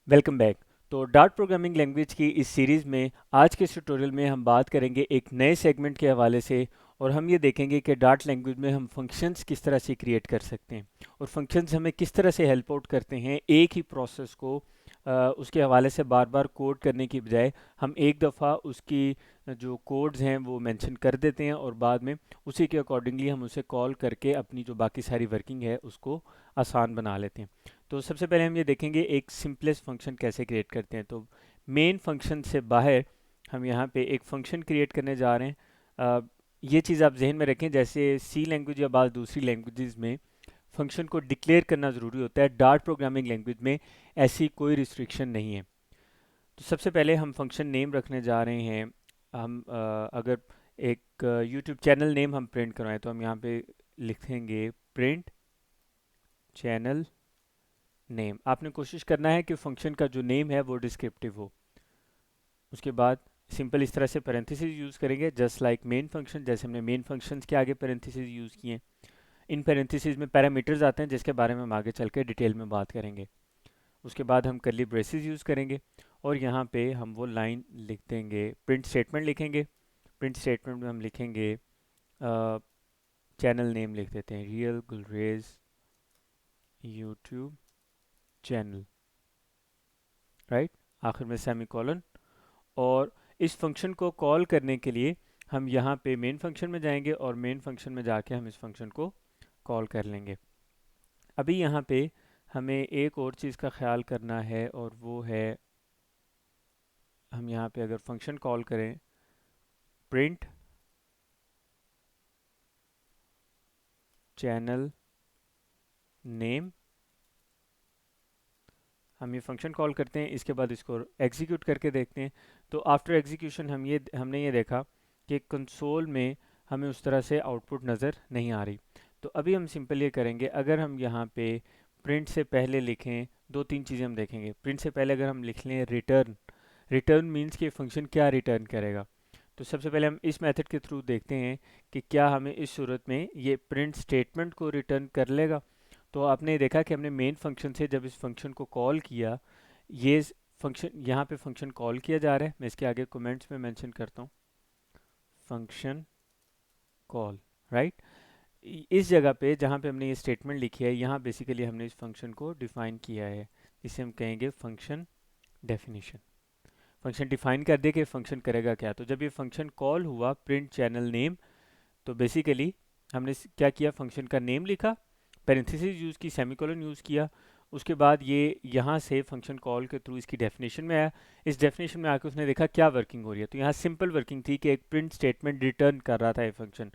Welcome back. तो dart programming language की इस सीरीज़ में आज के इस ट्यूटोरियल में हम बात करेंगे एक नए सेगमेंट के हवाले से। और हम ये देखेंगे कि डार्ट लैंग्वेज में हम फंक्शंस किस तरह से क्रिएट कर सकते हैं और फंक्शंस हमें किस तरह से हेल्प आउट करते हैं एक ही प्रोसेस को उसके हवाले से बार बार कोड करने की बजाय हम एक दफ़ा उसकी जो कोड्स हैं वो मेंशन कर देते हैं और बाद में उसी के अकॉर्डिंगली हम उसे कॉल करके अपनी जो बाकी सारी वर्किंग है उसको आसान बना लेते हैं। तो सबसे पहले हम ये देखेंगे एक सिंपलेस्ट फंक्शन कैसे क्रिएट करते हैं। तो मेन फंक्शन से बाहर हम यहाँ पे एक फंक्शन क्रिएट करने जा रहे हैं। ये चीज़ आप जहन में रखें, जैसे सी लैंग्वेज या बाद दूसरी लैंग्वेजेस में फंक्शन को डिक्लेयर करना ज़रूरी होता है, डार्ट प्रोग्रामिंग लैंग्वेज में ऐसी कोई रिस्ट्रिक्शन नहीं है। तो सबसे पहले हम फंक्शन नेम रखने जा रहे हैं। हम अगर एक यूट्यूब चैनल नेम हम प्रिंट करवाएं तो हम यहाँ पे लिखेंगे प्रिंट चैनल नेम। आपने कोशिश करना है कि फंक्शन का जो नेम है वो डिस्क्रिप्टिव हो। उसके बाद सिंपल इस तरह से पैरेंथेसिस यूज़ करेंगे जस्ट लाइक मेन फंक्शन, जैसे हमने मेन फंक्शंस के आगे पैरेंथेसिस यूज़ किए हैं। इन पैरेंथेसिस में पैरामीटर्स आते हैं जिसके बारे में हम आगे चल के डिटेल में बात करेंगे। उसके बाद हम कर्ली ब्रेसेस यूज़ करेंगे और यहाँ पे हम वो लाइन लिख देंगे, प्रिंट स्टेटमेंट लिखेंगे। प्रिंट स्टेटमेंट में हम लिखेंगे चैनल नेम लिख देते हैं, real Gulrez YouTube channel, right. आखिर में सेमी कॉलन। और इस फंक्शन को कॉल करने के लिए हम यहाँ पे मेन फंक्शन में जाएंगे और मेन फंक्शन में जाके हम इस फंक्शन को कॉल कर लेंगे। अभी यहाँ पे हमें एक और चीज़ का ख्याल करना है और वो है, हम यहाँ पे अगर फंक्शन कॉल करें प्रिंट चैनल नेम, हम ये फंक्शन कॉल करते हैं, इसके बाद इसको एग्जीक्यूट करके देखते हैं। तो आफ्टर एग्जीक्यूशन हमने ये देखा कि कंसोल में हमें उस तरह से आउटपुट नज़र नहीं आ रही। तो अभी हम सिंपल ये करेंगे, अगर हम यहाँ पे प्रिंट से पहले लिखें, दो तीन चीज़ें हम देखेंगे। प्रिंट से पहले अगर हम लिख लें रिटर्न, रिटर्न मीन्स कि फंक्शन क्या रिटर्न करेगा। तो सबसे पहले हम इस मेथड के थ्रू देखते हैं कि क्या हमें इस सूरत में ये प्रिंट स्टेटमेंट को रिटर्न कर लेगा। तो आपने देखा कि हमने मेन फंक्शन से जब इस फंक्शन को कॉल किया, ये फंक्शन यहाँ पे फंक्शन कॉल किया जा रहा है। मैं इसके आगे कमेंट्स में मेंशन करता हूँ फंक्शन कॉल, राइट। इस जगह पे जहाँ पे हमने ये स्टेटमेंट लिखी है, यहाँ बेसिकली हमने इस फंक्शन को डिफाइन किया है, इसे हम कहेंगे फंक्शन डेफिनेशन। फंक्शन डिफाइन कर दे कि फंक्शन करेगा क्या। तो जब ये फंक्शन कॉल हुआ प्रिंट चैनल नेम, तो बेसिकली हमने क्या किया, फंक्शन का नेम लिखा, पैरेंथेसिस यूज़ की, सेमीकोलन यूज़ किया। उसके बाद ये यहाँ से फंक्शन कॉल के थ्रू इसकी डेफिनेशन में आया। इस डेफिनेशन में आके उसने देखा क्या वर्किंग हो रही है। तो यहाँ सिंपल वर्किंग थी कि एक प्रिंट स्टेटमेंट रिटर्न कर रहा था ये फंक्शन।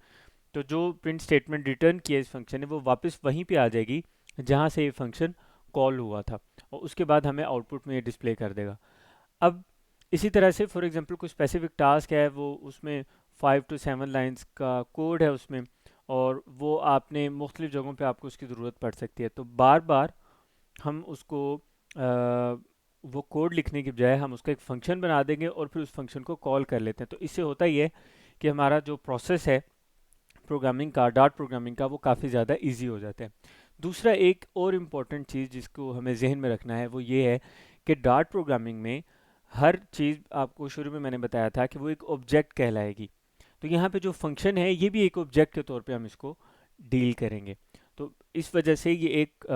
तो जो प्रिंट स्टेटमेंट रिटर्न किया इस फंक्शन ने वो वापस वहीं पे आ जाएगी जहाँ से ये फंक्शन कॉल हुआ था, और उसके बाद हमें आउटपुट में ये डिस्प्ले कर देगा। अब इसी तरह से फॉर एग्जांपल कोई स्पेसिफिक टास्क है, वो उसमें 5 to 7 लाइंस का कोड है उसमें, और वो आपने मुख्तलिफ जगहों पे आपको उसकी ज़रूरत पड़ सकती है। तो बार बार हम उसको वो कोड लिखने की बजाय हम उसका एक फ़ंक्शन बना देंगे और फिर उस फंक्शन को कॉल कर लेते हैं। तो इससे होता ही है कि हमारा जो प्रोसेस है प्रोग्रामिंग का, डार्ट प्रोग्रामिंग का, वो काफ़ी ज़्यादा इजी हो जाता है। दूसरा एक और इम्पॉर्टेंट चीज़ जिसको हमें जहन में रखना है वो ये है कि डार्ट प्रोग्रामिंग में हर चीज़, आपको शुरू में मैंने बताया था कि वो एक ऑब्जेक्ट कहलाएगी। तो यहाँ पे जो फंक्शन है ये भी एक ऑब्जेक्ट के तौर पे हम इसको डील करेंगे। तो इस वजह से ये एक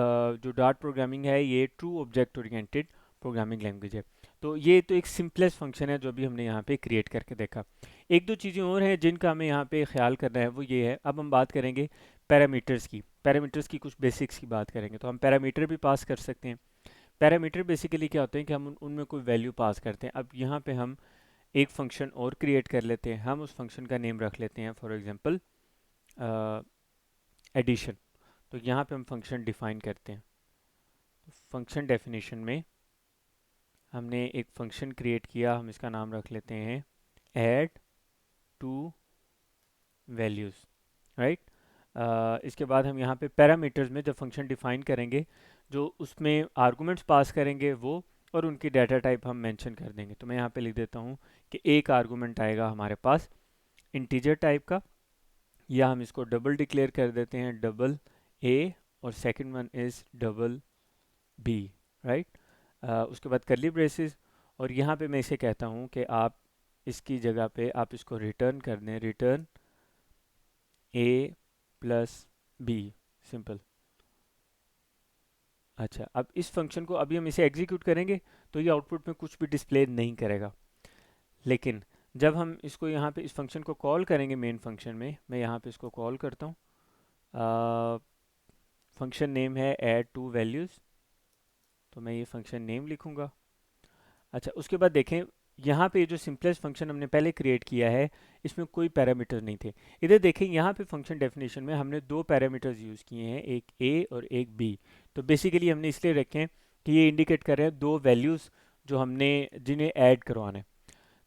जो डार्ट प्रोग्रामिंग है ये true object oriented programming language है। तो ये तो एक सिंपलेस्ट फंक्शन है जो अभी हमने यहाँ पे क्रिएट करके देखा। एक दो चीज़ें और हैं जिनका हमें यहाँ पे ख्याल करना है, वो ये है, अब हम बात करेंगे पैरामीटर्स की। पैरामीटर्स की कुछ बेसिक्स की बात करेंगे। तो हम पैरामीटर भी पास कर सकते हैं। पैरामीटर बेसिकली क्या होते हैं कि हम उनमें कोई वैल्यू पास करते हैं। अब यहाँ पे हम एक फंक्शन और क्रिएट कर लेते हैं। हम उस फंक्शन का नेम रख लेते हैं फॉर एग्जांपल एडिशन। तो यहाँ पे हम फंक्शन डिफाइन करते हैं। फंक्शन डेफिनेशन में हमने एक फंक्शन क्रिएट किया, हम इसका नाम रख लेते हैं ऐड टू वैल्यूज़, राइट। इसके बाद हम यहाँ पे पैरामीटर्स में जब फंक्शन डिफाइन करेंगे, जो उसमें आर्गुमेंट्स पास करेंगे वो, और उनकी डाटा टाइप हम मेंशन कर देंगे। तो मैं यहाँ पे लिख देता हूँ कि एक आर्गुमेंट आएगा हमारे पास इंटीजर टाइप का, या हम इसको डबल डिक्लेयर कर देते हैं, डबल ए, और second one is double B, right. उसके बाद करली ब्रेसेस, और यहाँ पे मैं इसे कहता हूँ कि आप इसकी जगह पे आप इसको रिटर्न कर दें, रिटर्न ए प्लस बी, सिंपल। अच्छा, अब इस फंक्शन को अभी हम इसे एग्जीक्यूट करेंगे तो ये आउटपुट में कुछ भी डिस्प्ले नहीं करेगा, लेकिन जब हम इसको यहाँ पे इस फंक्शन को कॉल करेंगे मेन फंक्शन में, मैं यहाँ पे इसको कॉल करता हूँ, फंक्शन नेम है ऐड टू वैल्यूज़, तो मैं ये फंक्शन नेम लिखूँगा। अच्छा, उसके बाद देखें यहाँ पे जो सिंपलेस्ट फंक्शन हमने पहले क्रिएट किया है इसमें कोई पैरामीटर नहीं थे। इधर देखें यहाँ पे फंक्शन डेफिनेशन में हमने दो पैरामीटर्स यूज़ किए हैं, एक ए और एक बी। तो बेसिकली हमने इसलिए रखे हैं कि ये इंडिकेट कर रहे हैं दो वैल्यूज़ जो हमने जिन्हें ऐड करवाना है।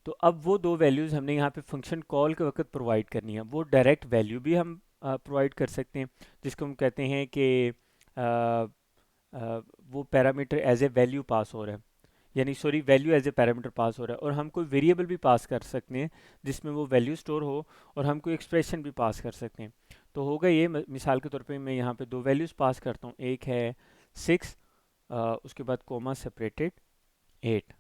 तो अब वो दो वैल्यूज़ हमने यहाँ पे फंक्शन कॉल के वक्त प्रोवाइड करनी है। वो डायरेक्ट वैल्यू भी हम प्रोवाइड कर सकते हैं, जिसको हम कहते हैं कि वो parameter as a value pass हो रहा है, यानी sorry value as a parameter pass हो रहा है, और हम कोई वेरिएबल भी पास कर सकते हैं जिसमें वो वैल्यू स्टोर हो, और हम कोई एक्सप्रेशन भी पास कर सकते हैं। तो होगा ये, मिसाल के तौर पे मैं यहाँ पे दो वैल्यूज़ पास करता हूँ, एक है 6, उसके बाद कोमा सेपरेटेड 8,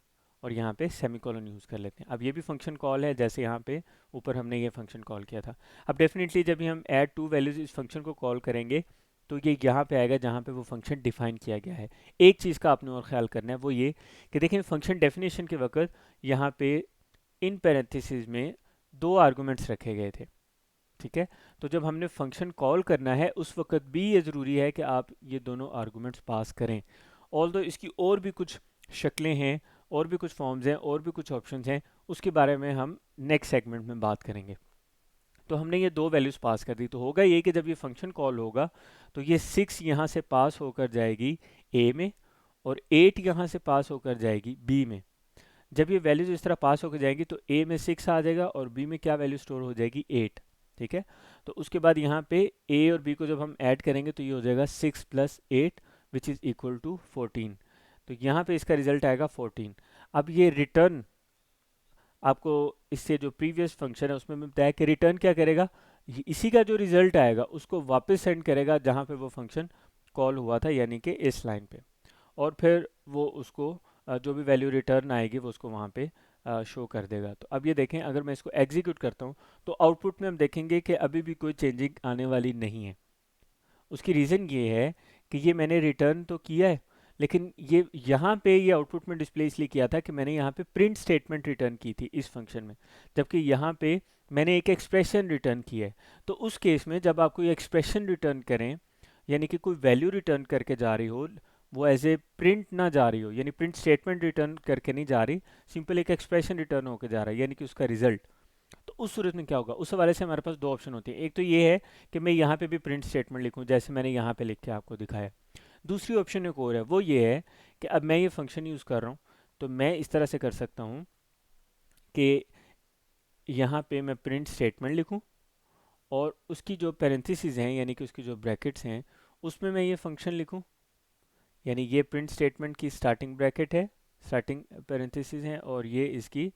और यहाँ पे सेमीकोलन यूज़ कर लेते हैं। अब ये भी फंक्शन कॉल है जैसे यहाँ पे ऊपर हमने ये फंक्शन कॉल किया था। अब डेफिनेटली जब भी हम ऐड टू वैल्यूज़ इस फंक्शन को कॉल करेंगे तो ये यहाँ पे आएगा जहाँ पे वो फंक्शन डिफाइन किया गया है। एक चीज़ का आपने और ख्याल करना है, वो ये कि देखें फंक्शन डेफिनेशन के वक्त यहाँ पे इन पैरेंथेसिस में दो आर्गूमेंट्स रखे गए थे, ठीक है। तो जब हमने फंक्शन कॉल करना है उस वक्त भी ये ज़रूरी है कि आप ये दोनों आर्गूमेंट्स पास करें। ऑल्दो इसकी और भी कुछ शक्लें हैं, और भी कुछ फॉर्म्स हैं, और भी कुछ ऑप्शंस हैं, उसके बारे में हम नेक्स्ट सेगमेंट में बात करेंगे। तो हमने ये दो वैल्यूज़ पास कर दी, तो होगा ये कि जब ये फंक्शन कॉल होगा तो ये 6 यहाँ से पास होकर जाएगी ए में, और 8 यहाँ से पास होकर जाएगी बी में। जब ये वैल्यूज इस तरह पास होकर जाएंगी तो ए में 6 आ जाएगा और बी में क्या वैल्यू स्टोर हो जाएगी 8, ठीक है। तो उसके बाद यहाँ पे ए और बी को जब हम ऐड करेंगे तो ये हो जाएगा 6 plus 8 which is equal to 14। तो यहाँ पे इसका रिजल्ट आएगा 14। अब ये रिटर्न आपको इससे जो प्रीवियस फंक्शन है उसमें बताया कि रिटर्न क्या करेगा, इसी का जो रिजल्ट आएगा उसको वापस सेंड करेगा जहाँ पे वो फंक्शन कॉल हुआ था, यानी कि इस लाइन पे, और फिर वो उसको जो भी वैल्यू रिटर्न आएगी वो उसको वहाँ पे शो कर देगा। तो अब ये देखें अगर मैं इसको एग्जीक्यूट करता हूँ तो आउटपुट में हम देखेंगे कि अभी भी कोई चेंजिंग आने वाली नहीं है। उसकी रीज़न ये है कि ये मैंने रिटर्न तो किया है, लेकिन ये यहाँ पे ये आउटपुट में डिस्प्ले इसलिए किया था कि मैंने यहाँ पे प्रिंट स्टेटमेंट रिटर्न की थी इस फंक्शन में, जबकि यहाँ पे मैंने एक एक्सप्रेशन रिटर्न की है। तो उस केस में जब आप कोई एक्सप्रेशन रिटर्न करें, यानी कि कोई वैल्यू रिटर्न करके जा रही हो, वो एज ए प्रिंट ना जा रही हो, यानी प्रिंट स्टेटमेंट रिटर्न करके नहीं जा रही, सिंपल एक एक्सप्रेशन रिटर्न होकर जा रहा है, यानी कि उसका रिजल्ट। तो उस सूरत में क्या होगा, उस हवाले से हमारे पास दो ऑप्शन होते हैं। एक तो ये है कि मैं यहाँ पे भी प्रिंट स्टेटमेंट लिखूँ जैसे मैंने यहाँ पे लिख के आपको दिखाया। दूसरी ऑप्शन एक और है, वो ये है कि अब मैं ये फंक्शन यूज़ कर रहा हूँ तो मैं इस तरह से कर सकता हूँ कि यहाँ पे मैं प्रिंट स्टेटमेंट लिखूँ और उसकी जो पैरेंथेसिस हैं यानी कि उसकी जो ब्रैकेट्स हैं उसमें मैं ये फंक्शन लिखूँ, यानी ये प्रिंट स्टेटमेंट की स्टार्टिंग ब्रैकेट है, स्टार्टिंग पैरेंथेसिस है, और ये इसकी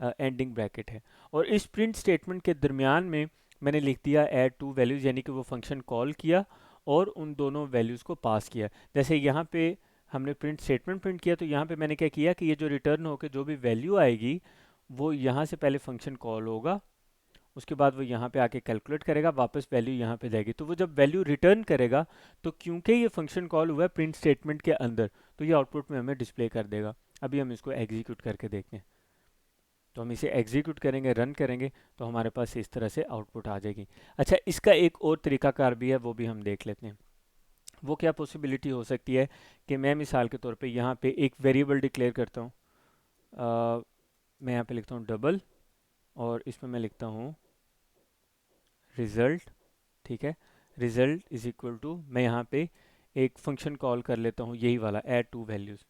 एंडिंग ब्रैकेट है। और इस प्रिंट स्टेटमेंट के दरमियान में मैंने लिख दिया ऐड टू वैल्यूज़, यानी कि वो फंक्शन कॉल किया और उन दोनों वैल्यूज़ को पास किया। जैसे यहाँ पे हमने प्रिंट स्टेटमेंट प्रिंट किया तो यहाँ पे मैंने क्या किया कि ये जो रिटर्न होकर जो भी वैल्यू आएगी वो यहाँ से पहले फंक्शन कॉल होगा, उसके बाद वो यहाँ पे आके कैलकुलेट करेगा, वापस वैल्यू यहाँ पे जाएगी। तो वो जब वैल्यू रिटर्न करेगा तो क्योंकि ये फंक्शन कॉल हुआ है प्रिंट स्टेटमेंट के अंदर, तो ये आउटपुट में हमें डिस्प्ले कर देगा। अभी हम इसको एग्जीक्यूट करके देखते हैं। तो हम इसे एग्जीक्यूट करेंगे, रन करेंगे, तो हमारे पास इस तरह से आउटपुट आ जाएगी। अच्छा, इसका एक और तरीकाकार भी है, वो भी हम देख लेते हैं। वो क्या पॉसिबिलिटी हो सकती है कि मैं मिसाल के तौर पे यहाँ पे एक वेरिएबल डिक्लेयर करता हूँ, मैं यहाँ पे लिखता हूँ डबल, और इसमें मैं लिखता हूँ रिज़ल्ट, ठीक है। रिज़ल्ट इज इक्वल टू, मैं यहाँ पे एक फंक्शन कॉल कर लेता हूँ यही वाला ऐड टू वैल्यूज़।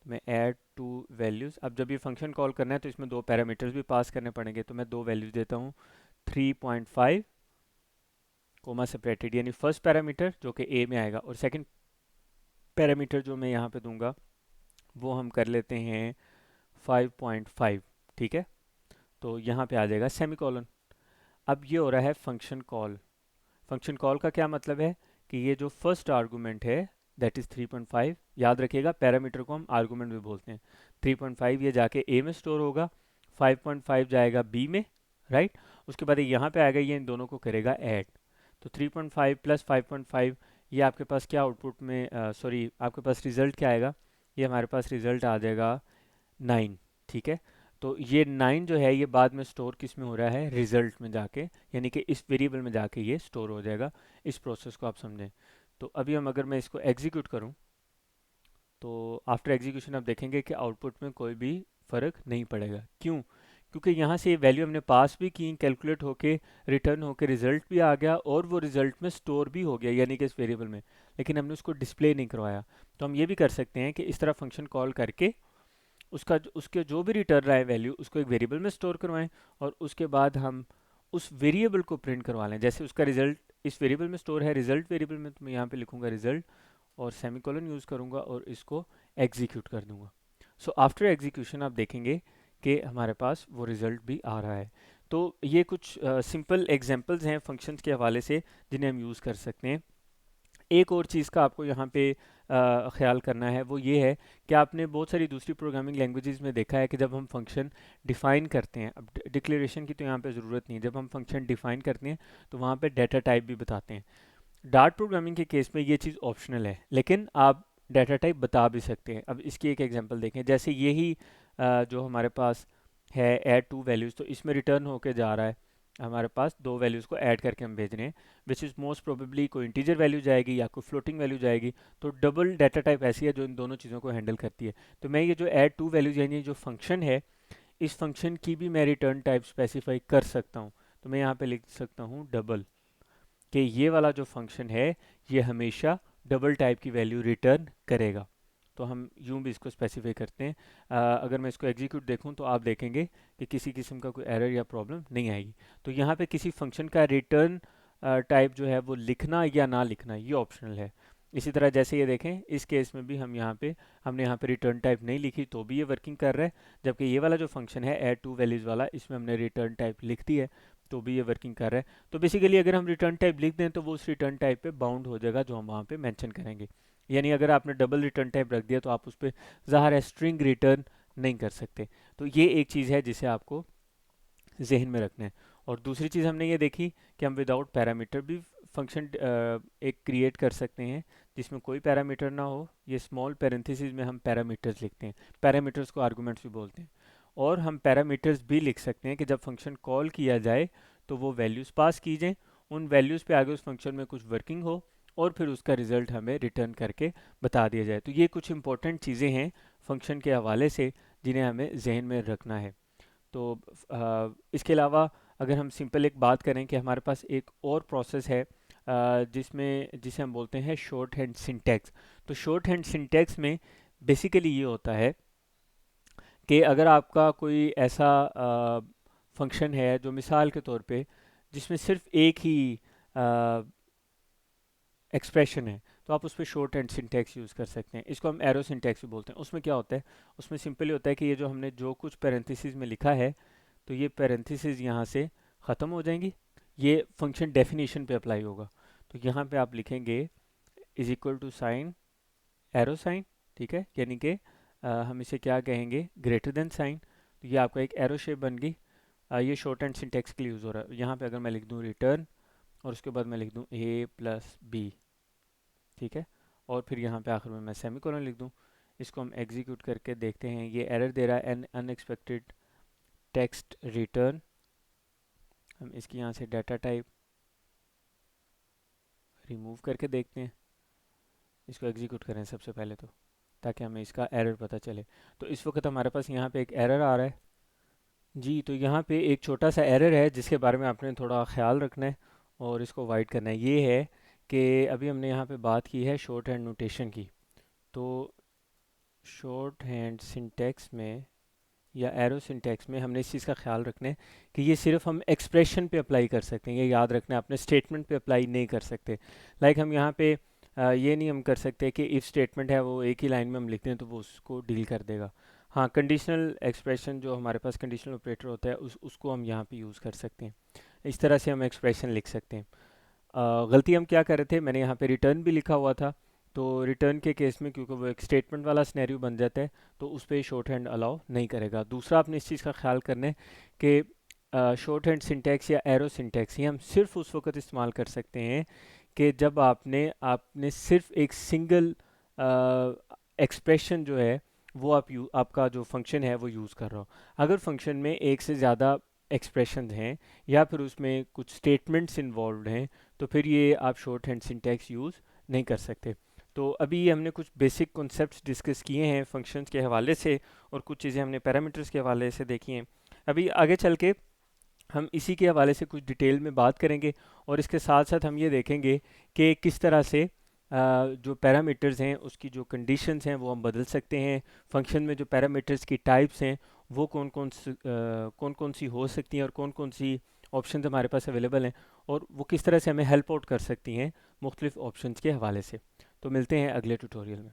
मैं ऐड टू वैल्यूज़, अब जब ये फंक्शन कॉल करना है तो इसमें दो पैरामीटर्स भी पास करने पड़ेंगे, तो मैं दो वैल्यूज़ देता हूँ 3.5 कोमा सेपरेटेड, यानी फर्स्ट पैरामीटर जो कि ए में आएगा, और सेकंड पैरामीटर जो मैं यहाँ पे दूंगा वो हम कर लेते हैं 5.5, ठीक है। तो यहाँ पे आ जाएगा सेमीकोलन। अब ये हो रहा है फंक्शन कॉल। फंक्शन कॉल का क्या मतलब है कि ये जो फर्स्ट आर्गुमेंट है दैट इज़ 3.5। याद रखिएगा पैरामीटर को हम आर्गूमेंट भी बोलते हैं। 3.5 ये जाके ए में स्टोर होगा, 5.5 जाएगा बी में, राइट। उसके बाद ये यहाँ पे आएगा, ये इन दोनों को करेगा ऐड। तो 3.5 प्लस 5.5, ये आपके पास क्या आउटपुट में सॉरी आपके पास रिजल्ट क्या आएगा, ये हमारे पास रिजल्ट आ जाएगा 9, ठीक है। तो ये 9 जो है ये बाद में स्टोर किस में हो रहा है, रिजल्ट में जाके, यानी कि इस वेरिएबल में जाके ये स्टोर हो जाएगा। इस प्रोसेस को आप समझें। तो अभी हम अगर मैं इसको एग्जीक्यूट करूं, तो आफ्टर एग्जीक्यूशन आप देखेंगे कि आउटपुट में कोई भी फ़र्क नहीं पड़ेगा। क्यों? क्योंकि यहाँ से ये वैल्यू हमने पास भी की, कैलकुलेट होके रिटर्न होके रिजल्ट भी आ गया, और वो रिजल्ट में स्टोर भी हो गया, यानी कि इस वेरिएबल में, लेकिन हमने उसको डिस्प्ले नहीं करवाया। तो हम ये भी कर सकते हैं कि इस तरह फंक्शन कॉल करके उसके जो भी रिटर्न रहा है वैल्यू, उसको एक वेरिएबल में स्टोर करवाएं, और उसके बाद हम उस वेरिएबल को प्रिंट करवा लें। जैसे उसका रिजल्ट इस वेरिएबल में स्टोर है, रिजल्ट वेरिएबल में, तो मैं यहाँ पे लिखूंगा रिजल्ट और सेमीकोलन यूज़ करूँगा और इसको एग्जीक्यूट कर दूंगा। सो आफ्टर एग्जीक्यूशन आप देखेंगे कि हमारे पास वो रिज़ल्ट भी आ रहा है। तो ये कुछ सिंपल एग्जांपल्स हैं फंक्शंस के हवाले से जिन्हें हम यूज़ कर सकते हैं। एक और चीज़ का आपको यहाँ पे ख्याल करना है, वो ये है कि आपने बहुत सारी दूसरी प्रोग्रामिंग लैंग्वेजेस में देखा है कि जब हम फंक्शन डिफ़ाइन करते हैं, अब डिक्लेरेशन की तो यहाँ पे ज़रूरत नहीं है, जब हम फंक्शन डिफ़ाइन करते हैं तो वहाँ पे डाटा टाइप भी बताते हैं। डार्ट प्रोग्रामिंग के केस में ये चीज़ ऑप्शनल है, लेकिन आप डाटा टाइप बता भी सकते हैं। अब इसकी एक एग्जांपल देखें, जैसे यही जो हमारे पास है ऐड टू वैल्यूज़, तो इसमें रिटर्न होके जा रहा है हमारे पास दो वैल्यूज़ को ऐड करके हम भेज रहे हैं, विच इज़ मोस्ट प्रोबेबली कोई इंटीजर वैल्यू जाएगी या कोई फ्लोटिंग वैल्यू जाएगी। तो डबल डाटा टाइप ऐसी है जो इन दोनों चीज़ों को हैंडल करती है। तो मैं ये जो ऐड टू वैल्यूज़ यानी जो फंक्शन है, इस फंक्शन की भी मैं रिटर्न टाइप स्पेसिफाई कर सकता हूँ। तो मैं यहाँ पे लिख सकता हूँ डबल, कि ये वाला जो फंक्शन है ये हमेशा डबल टाइप की वैल्यू रिटर्न करेगा। तो हम यूं भी इसको स्पेसिफाई करते हैं। अगर मैं इसको एग्जीक्यूट देखूं तो आप देखेंगे कि किसी किस्म का कोई एरर या प्रॉब्लम नहीं आएगी। तो यहाँ पे किसी फंक्शन का रिटर्न टाइप जो है वो लिखना या ना लिखना ये ऑप्शनल है। इसी तरह जैसे ये देखें, इस केस में भी हमने यहाँ पे रिटर्न टाइप नहीं लिखी तो भी ये वर्किंग कर रहा है, जबकि ये वाला जो फंक्शन है ऐड टू वैल्यूज़ वाला, इसमें हमने रिटर्न टाइप लिख दी है तो भी ये वर्किंग कर रहा है। तो बेसिकली अगर हम रिटर्न टाइप लिख दें तो वो उस रिटर्न टाइप पे बाउंड हो जाएगा जो हम वहाँ पे मेंशन करेंगे। यानी अगर आपने डबल रिटर्न टाइप रख दिया तो आप उस पर ज़ाहिर है स्ट्रिंग रिटर्न नहीं कर सकते। तो ये एक चीज़ है जिसे आपको जहन में रखना है। और दूसरी चीज़ हमने ये देखी कि हम विदाउट पैरामीटर भी फंक्शन एक क्रिएट कर सकते हैं जिसमें कोई पैरामीटर ना हो। ये स्मॉल पैरेंथेसिस में हम पैरामीटर्स लिखते हैं, पैरामीटर्स को आर्गूमेंट्स भी बोलते हैं। और हम पैरामीटर्स भी लिख सकते हैं कि जब फंक्शन कॉल किया जाए तो वो वैल्यूज़ पास की जाएँ, उन वैल्यूज़ पे आगे उस फंक्शन में कुछ वर्किंग हो, और फिर उसका रिज़ल्ट हमें रिटर्न करके बता दिया जाए। तो ये कुछ इंपॉर्टेंट चीज़ें हैं फंक्शन के हवाले से जिन्हें हमें जहन में रखना है। तो इसके अलावा अगर हम सिंपल एक बात करें कि हमारे पास एक और प्रोसेस है जिसे हम बोलते हैं शॉर्ट हैंड सिंटैक्स। तो शॉर्ट हैंड सिंटैक्स में बेसिकली ये होता है कि अगर आपका कोई ऐसा फंक्शन है जो मिसाल के तौर पे जिसमें सिर्फ एक ही एक्सप्रेशन है, तो आप उस पर शॉर्ट हैंड सिंटैक्स यूज़ कर सकते हैं। इसको हम एरो सिंटैक्स भी बोलते हैं। उसमें क्या होता है, उसमें सिंपली होता है कि ये जो हमने जो कुछ पैरेंथेसिस में लिखा है, तो ये पैरेंथेसिस यहाँ से ख़त्म हो जाएंगी, ये फंक्शन डेफिनेशन पे अप्लाई होगा। तो यहाँ पे आप लिखेंगे is equal to sine arrow sine, ठीक है, यानी कि हम इसे क्या कहेंगे, ग्रेटर देन साइन। तो ये आपका एक एरो शेप बन गई। ये शॉर्ट हैंड सिंटैक्स के लिए यूज़ हो रहा है। यहाँ पे अगर मैं लिख दूँ रिटर्न और उसके बाद मैं लिख दूँ a प्लस बी, ठीक है, और फिर यहाँ पे आखिर में मैं सेमीकोलन लिख दूँ। इसको हम एग्जीक्यूट करके देखते हैं, ये एरर दे रहा है एन अनएक्सपेक्टेड टेक्स्ट रिटर्न। हम इसकी यहाँ से डाटा टाइप रिमूव करके देखते हैं। इसको एग्जीक्यूट करें सबसे पहले तो, ताकि हमें इसका एरर पता चले। तो इस वक्त हमारे पास यहाँ पे एक एरर आ रहा है जी। तो यहाँ पे एक छोटा सा एरर है जिसके बारे में आपने थोड़ा ख्याल रखना है और इसको अवॉइड करना है। ये है कि अभी हमने यहाँ पे बात की है शॉर्ट हैंड नोटेशन की। तो शॉर्ट हैंड सिंटैक्स में या एरो सिंटैक्स में हमने इस चीज़ का ख्याल रखना है कि ये सिर्फ हम एक्सप्रेशन पे अप्लाई कर सकते हैं। ये याद रखना है, अपने स्टेटमेंट पे अप्लाई नहीं कर सकते। लाइक हम यहाँ पे ये नहीं हम कर सकते कि इफ़ स्टेटमेंट है वो एक ही लाइन में हम लिखते हैं तो वो उसको डील कर देगा। हाँ, कंडीशनल एक्सप्रेशन जो हमारे पास कंडीशनल ऑपरेटर होता है उसको हम यहाँ पे यूज़ कर सकते हैं। इस तरह से हम एक्सप्रेशन लिख सकते हैं। गलती हम क्या कर रहे थे, मैंने यहाँ पे रिटर्न भी लिखा हुआ था, तो रिटर्न के केस में क्योंकि वो एक स्टेटमेंट वाला सिनेरियो बन जाता है, तो उस पर शॉर्ट हैंड अलाउ नहीं करेगा। दूसरा आपने इस चीज़ का ख्याल करना है कि शॉर्ट हैंड सिंटैक्स या एरो सिंटैक्स ये हम सिर्फ उस वक्त इस्तेमाल कर सकते हैं कि जब आपने आपने सिर्फ एक सिंगल एक्सप्रेशन जो है वो आपका जो फंक्शन है वो यूज़ कर रहा हो। अगर फंक्शन में एक से ज़्यादा एक्सप्रेशन हैं या फिर उसमें कुछ स्टेटमेंट्स इन्वॉल्व हैं, तो फिर ये आप शॉर्ट हैंड सिंटैक्स यूज़ नहीं कर सकते। तो अभी हमने कुछ बेसिक कॉन्सेप्ट्स डिस्कस किए हैं फंक्शंस के हवाले से, और कुछ चीज़ें हमने पैरामीटर्स के हवाले से देखी हैं। अभी आगे चल के हम इसी के हवाले से कुछ डिटेल में बात करेंगे, और इसके साथ साथ हम ये देखेंगे कि किस तरह से जो पैरामीटर्स हैं उसकी जो कंडीशंस हैं वो हम बदल सकते हैं। फंक्शन में जो पैरामीटर्स की टाइप्स हैं वो कौन कौन सी हो सकती हैं और कौन कौन सी ऑप्शंस हमारे पास अवेलेबल हैं, और वो किस तरह से हमें हेल्प आउट कर सकती हैं मुख्तलिफ ऑप्शंस के हवाले से। तो मिलते हैं अगले ट्यूटोरियल में।